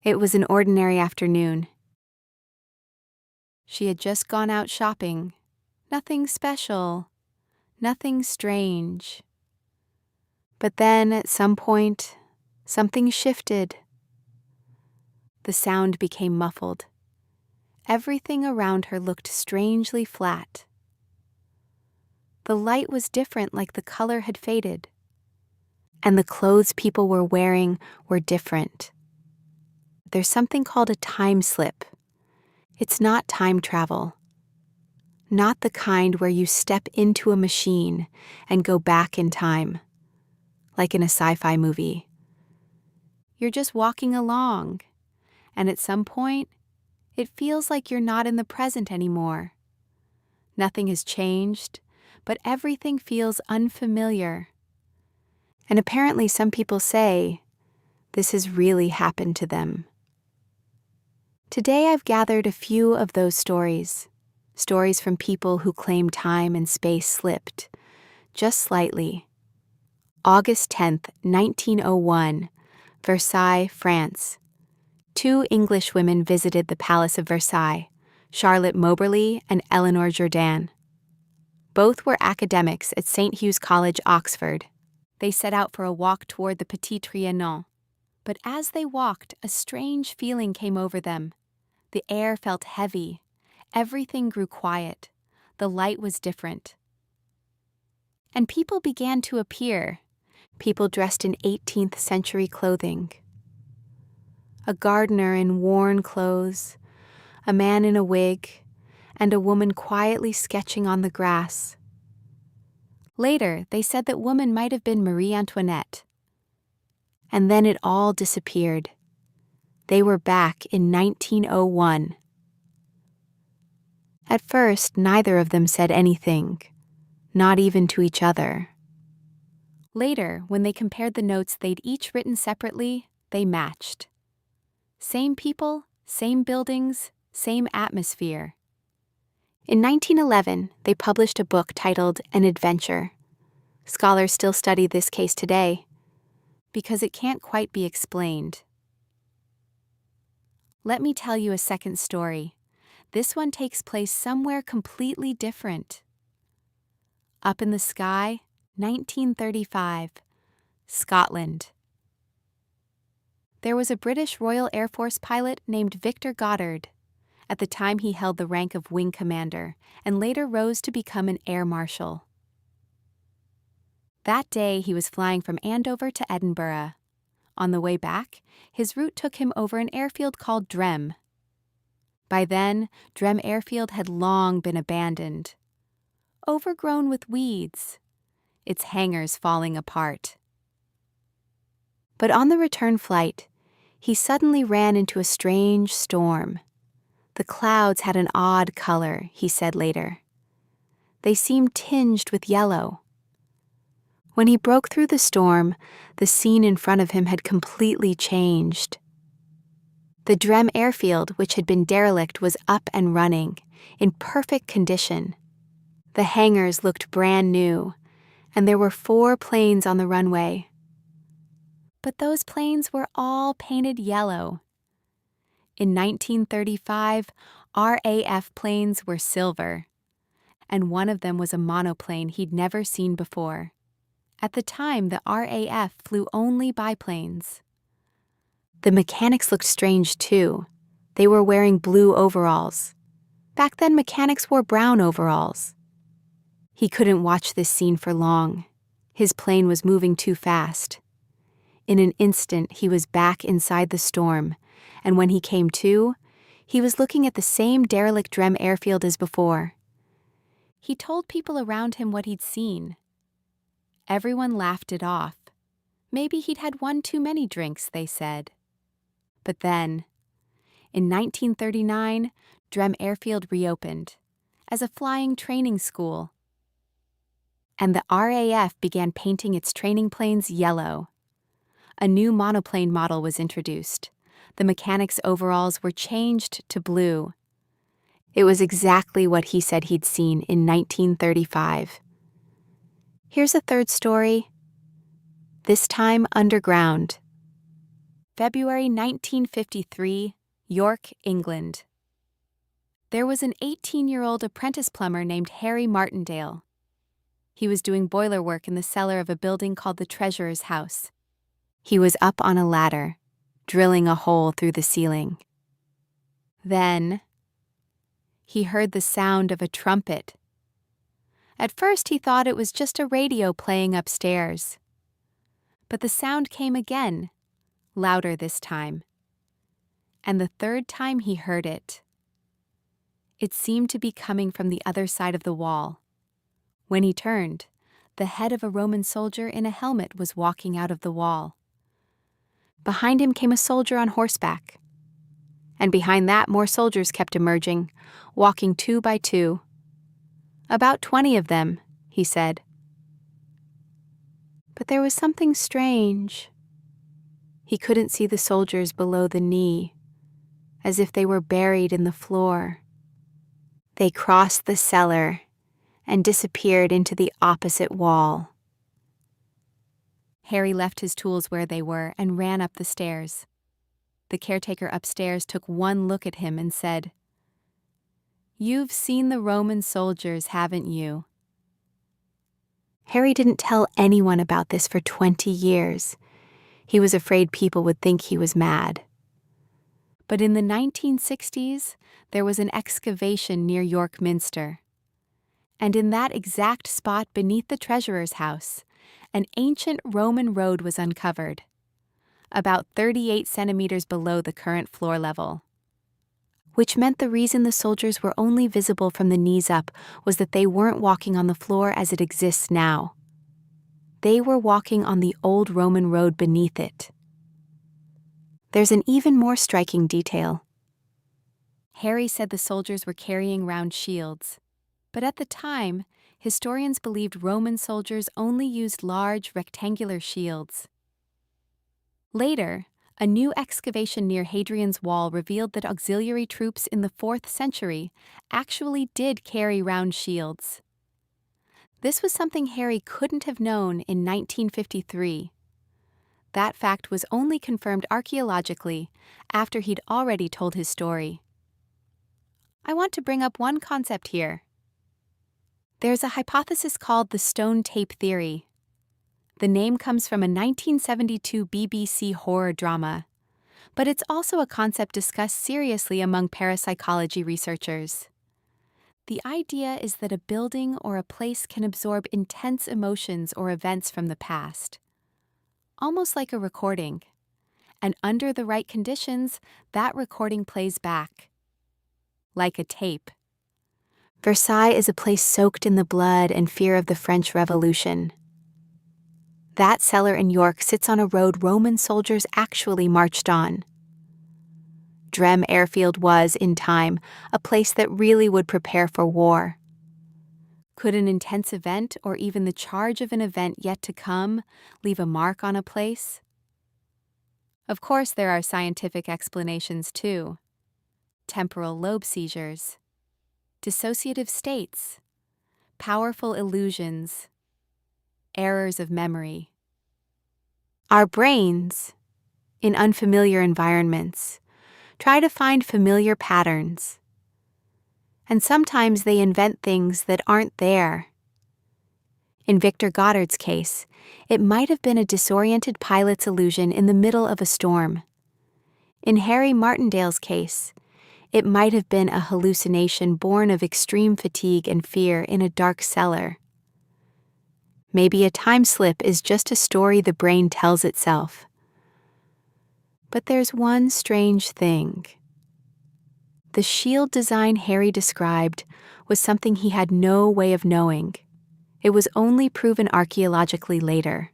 It was an ordinary afternoon. She had just gone out shopping. Nothing special, nothing strange. But then, at some point, something shifted. The sound became muffled. Everything around her looked strangely flat. The light was different, like the color had faded. And the clothes people were wearing were different. There's something called a time slip. It's not time travel. Not the kind where you step into a machine and go back in time, like in a sci-fi movie. You're just walking along, and at some point, it feels like you're not in the present anymore. Nothing has changed, but everything feels unfamiliar. And apparently some people say this has really happened to them. Today I've gathered a few of those stories from people who claim time and space slipped, just slightly. August 10th, 1901, Versailles, France. 2 English women visited the Palace of Versailles, Charlotte Moberly and Eleanor Jourdan. Both were academics at St. Hugh's College, Oxford. They set out for a walk toward the Petit Trianon. But as they walked, a strange feeling came over them. The air felt heavy. Everything grew quiet. The light was different. And people began to appear. People dressed in 18th century clothing. A gardener in worn clothes, a man in a wig, and a woman quietly sketching on the grass. Later, they said that woman might have been Marie Antoinette. And then it all disappeared. They were back in 1901. At first, neither of them said anything, not even to each other. Later, when they compared the notes they'd each written separately, they matched. Same people, same buildings, same atmosphere. In 1911, they published a book titled An Adventure. Scholars still study this case today, because it can't quite be explained. Let me tell you a second story. This one takes place somewhere completely different. Up in the sky, 1935, Scotland. There was a British Royal Air Force pilot named Victor Goddard. At the time, he held the rank of wing commander and later rose to become an air marshal. That day, he was flying from Andover to Edinburgh. On the way back, his route took him over an airfield called Drem. By then, Drem Airfield had long been abandoned, overgrown with weeds, its hangars falling apart. But on the return flight, he suddenly ran into a strange storm. The clouds had an odd color, he said later. They seemed tinged with yellow. When he broke through the storm, the scene in front of him had completely changed. The Drem airfield, which had been derelict, was up and running, in perfect condition. The hangars looked brand new, and there were 4 planes on the runway. But those planes were all painted yellow. In 1935, RAF planes were silver, and one of them was a monoplane he'd never seen before. At the time, the RAF flew only biplanes. The mechanics looked strange too. They were wearing blue overalls. Back then, mechanics wore brown overalls. He couldn't watch this scene for long. His plane was moving too fast. In an instant, he was back inside the storm, and when he came to, he was looking at the same derelict Drem airfield as before. He told people around him what he'd seen. Everyone laughed it off. Maybe he'd had one too many drinks, they said. But then, in 1939, Drem Airfield reopened as a flying training school. And the RAF began painting its training planes yellow. A new monoplane model was introduced. The mechanics' overalls were changed to blue. It was exactly what he said he'd seen in 1935. Here's a third story, this time underground. February 1953, York, England. There was an 18-year-old apprentice plumber named Harry Martindale. He was doing boiler work in the cellar of a building called the Treasurer's House. He was up on a ladder, drilling a hole through the ceiling. Then, he heard the sound of a trumpet. At first he thought it was just a radio playing upstairs. But the sound came again, louder this time. And the third time he heard it, it seemed to be coming from the other side of the wall. When he turned, the head of a Roman soldier in a helmet was walking out of the wall. Behind him came a soldier on horseback. And behind that, more soldiers kept emerging, walking 2 by 2. About 20 of them, he said. But there was something strange. He couldn't see the soldiers below the knee, as if they were buried in the floor. They crossed the cellar and disappeared into the opposite wall. Harry left his tools where they were and ran up the stairs. The caretaker upstairs took one look at him and said, "You've seen the Roman soldiers, haven't you?" Harry didn't tell anyone about this for 20 years. He was afraid people would think he was mad. But in the 1960s, there was an excavation near York Minster. And in that exact spot beneath the treasurer's house, an ancient Roman road was uncovered, about 38 centimeters below the current floor level. Which meant the reason the soldiers were only visible from the knees up was that they weren't walking on the floor as it exists now. They were walking on the old Roman road beneath it. There's an even more striking detail. Harry said the soldiers were carrying round shields, but at the time, historians believed Roman soldiers only used large rectangular shields. Later, a new excavation near Hadrian's Wall revealed that auxiliary troops in the 4th century actually did carry round shields. This was something Harry couldn't have known in 1953. That fact was only confirmed archaeologically after he'd already told his story. I want to bring up one concept here. There's a hypothesis called the stone tape theory. The name comes from a 1972 BBC horror drama, but it's also a concept discussed seriously among parapsychology researchers. The idea is that a building or a place can absorb intense emotions or events from the past, almost like a recording, and under the right conditions, that recording plays back, like a tape. Versailles is a place soaked in the blood and fear of the French Revolution. That cellar in York sits on a road Roman soldiers actually marched on. Drem Airfield was, in time, a place that really would prepare for war. Could an intense event, or even the charge of an event yet to come, leave a mark on a place? Of course, there are scientific explanations too. Temporal lobe seizures, dissociative states, powerful illusions, errors of memory. Our brains, in unfamiliar environments, try to find familiar patterns. And sometimes they invent things that aren't there. In Victor Goddard's case, it might have been a disoriented pilot's illusion in the middle of a storm. In Harry Martindale's case, it might have been a hallucination born of extreme fatigue and fear in a dark cellar. Maybe a time slip is just a story the brain tells itself. But there's one strange thing. The shield design Harry described was something he had no way of knowing. It was only proven archaeologically later.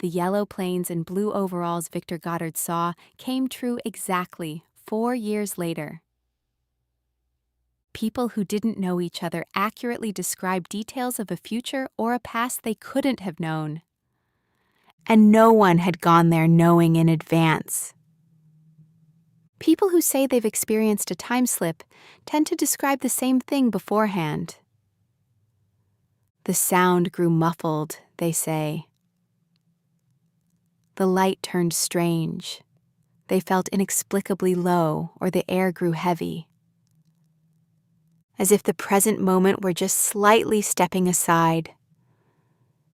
The yellow plains and blue overalls Victor Goddard saw came true exactly 4 years later. People who didn't know each other accurately described details of a future or a past they couldn't have known. And no one had gone there knowing in advance. People who say they've experienced a time slip tend to describe the same thing beforehand. The sound grew muffled, they say. The light turned strange. They felt inexplicably low, or the air grew heavy. As if the present moment were just slightly stepping aside.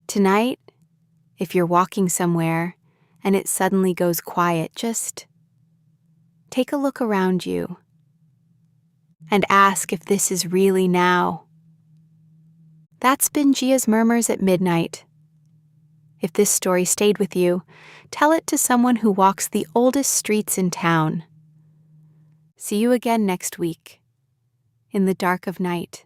Tonight, if you're walking somewhere and it suddenly goes quiet, just take a look around you and ask if this is really now. That's been Gia's Murmurs at Midnight. If this story stayed with you, tell it to someone who walks the oldest streets in town. See you again next week, in the dark of night.